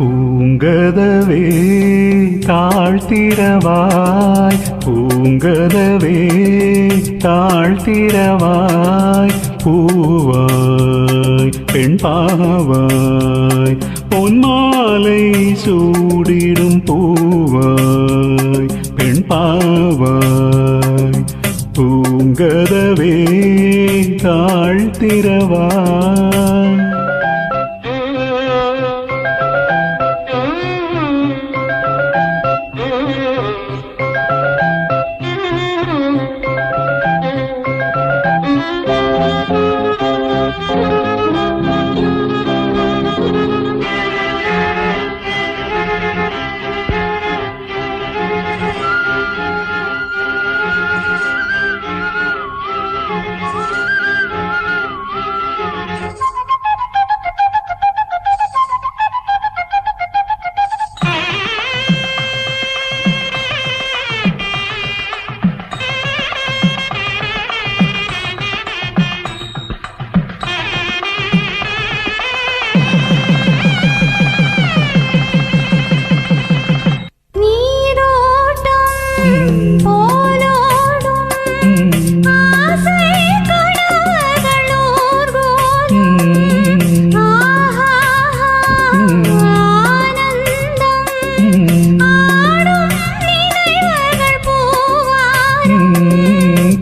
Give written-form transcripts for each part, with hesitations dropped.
பூங்கதவே தாழ்த்திரவாய், பூங்கதவே தாழ்த்திரவாய், பூவாய் பெண் பாவாய் பொன்மாலை சூடிடும் பூவாய் பெண் பாவாய், பூங்கதவே தாழ்த்திரவாய்.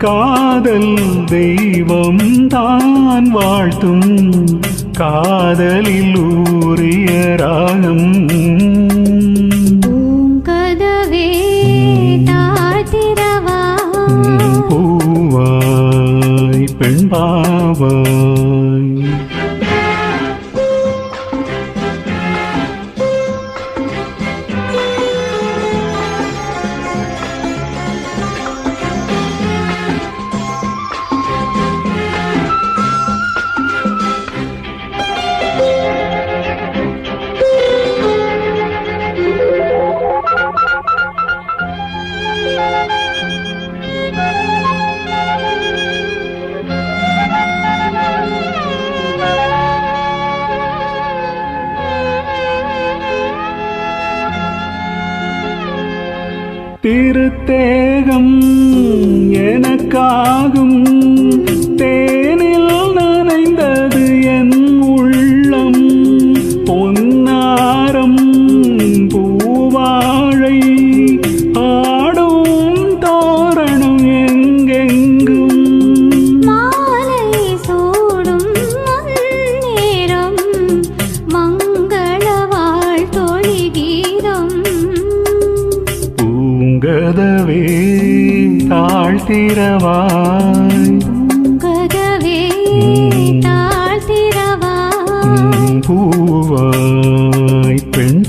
காதல் தெய்வம் தான் வாழ்த்தும் காதலில் ஊறிய ராகம், பூங்கதவே தாழ்த்திரவாய், பூவாய் பெண் பாவாய். திருத்தேகம் எனக்காகும் தேனில் நனைந்தது என் உள்ளம், பொன்னாரம் பூவாழை ஆடும் தோரணம் எங்கெங்கும், மாலை சூடும் நேரம் மங்கள வாழ்த்தொழி கீதம், பூங்கதவே தாழ்த்திரவாய், பூங்கதவே தாழ்த்திரவாய், பூவாய் பெண்